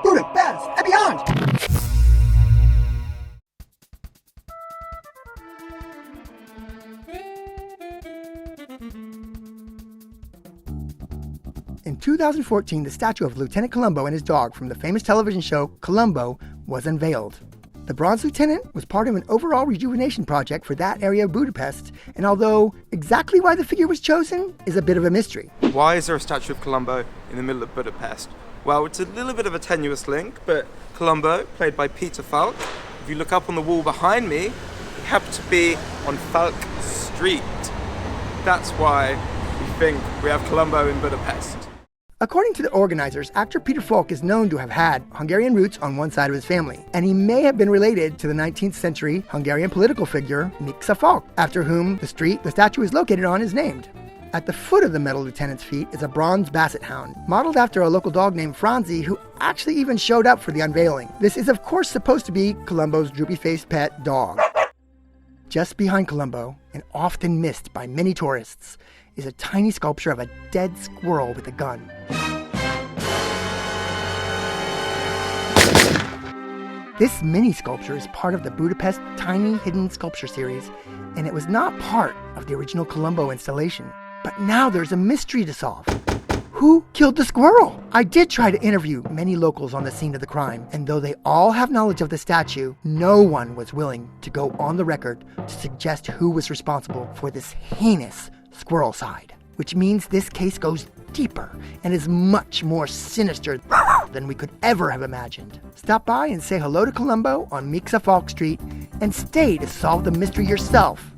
Budapest and beyond! In 2014, the statue of Lieutenant Columbo and his dog from the famous television show Columbo was unveiled. The bronze lieutenant was part of an overall rejuvenation project for that area of Budapest, and although exactly why the figure was chosen is a bit of a mystery. Why is there a statue of Columbo in the middle of Budapest? Well, it's a little bit of a tenuous link, but Columbo, played by Peter Falk, if you look up on the wall behind me, he happened to be on Falk Street. That's why we think we have Columbo in Budapest. According to the organizers, actor Peter Falk is known to have had Hungarian roots on one side of his family, and he may have been related to the 19th century Hungarian political figure Miksa Falk, after whom the street the statue is located on is named. At the foot of the metal lieutenant's feet is a bronze basset hound, modeled after a local dog named Franzi, who actually even showed up for the unveiling. This is of course supposed to be Columbo's droopy-faced pet dog. Just behind Columbo, and often missed by many tourists, is a tiny sculpture of a dead squirrel with a gun. This mini sculpture is part of the Budapest Tiny Hidden Sculpture series, and it was not part of the original Columbo installation. But now there's a mystery to solve. Who killed the squirrel? I did try to interview many locals on the scene of the crime, and though they all have knowledge of the statue, no one was willing to go on the record to suggest who was responsible for this heinous squirrelcide, which means this case goes deeper and is much more sinister than we could ever have imagined. Stop by and say hello to Columbo on Miksa Falk Street and stay to solve the mystery yourself